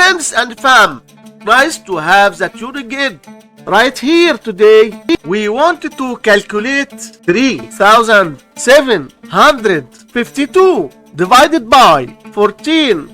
Friends and fam, nice to have the tune again. Right here today, we want to calculate 3,752 divided by 14.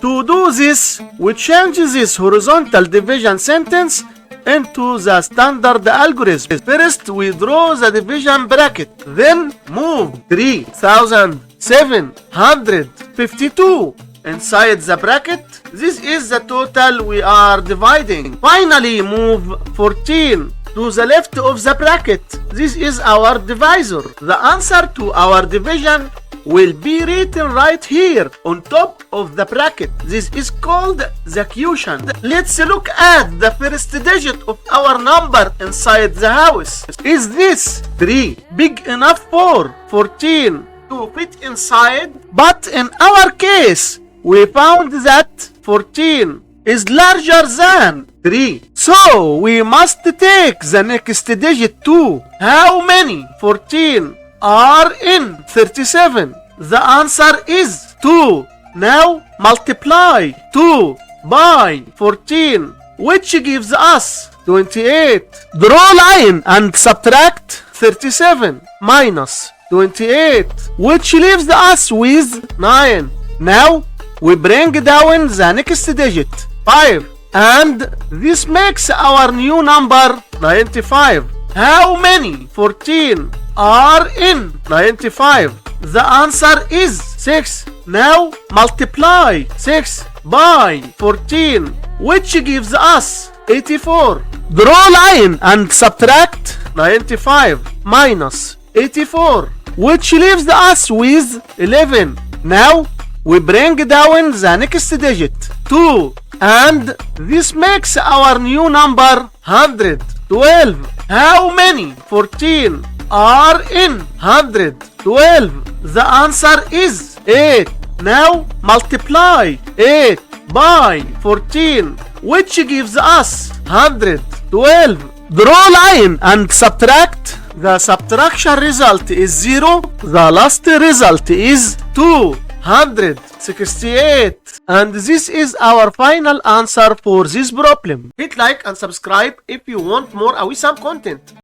To do this, we change this horizontal division sentence into the standard algorithm. First, we draw the division bracket, then move 3,752 inside the bracket. This is the total we are dividing. Finally, move 14 to the left of the bracket. This is our divisor. The answer to our division will be written right here on top of the bracket. This is called the quotient. Let's look at the first digit of our number inside the house. Is this 3 big enough for 14 to fit inside? But in our case, we found that 14 is larger than 3. So we must take the next digit too. How many 14 are in 37? The answer is 2. Now multiply 2 by 14, which gives us 28. Draw line and subtract 37 minus 28, which leaves us with 9. Now we bring down the next digit, 5, and this makes our new number 95. How many 14 are in 95? The answer is 6. Now multiply 6 by 14, which gives us 84. Draw line and subtract 95 minus 84, which leaves us with 11. Now we bring down the next digit, 2, and this makes our new number 112. How many 14 are in 112? The answer is 8. Now multiply 8 by 14, which gives us 112. Draw line and subtract. The subtraction result is 0. The last result is 268. And this is our final answer for this problem. Hit like and subscribe if you want more Awisam content.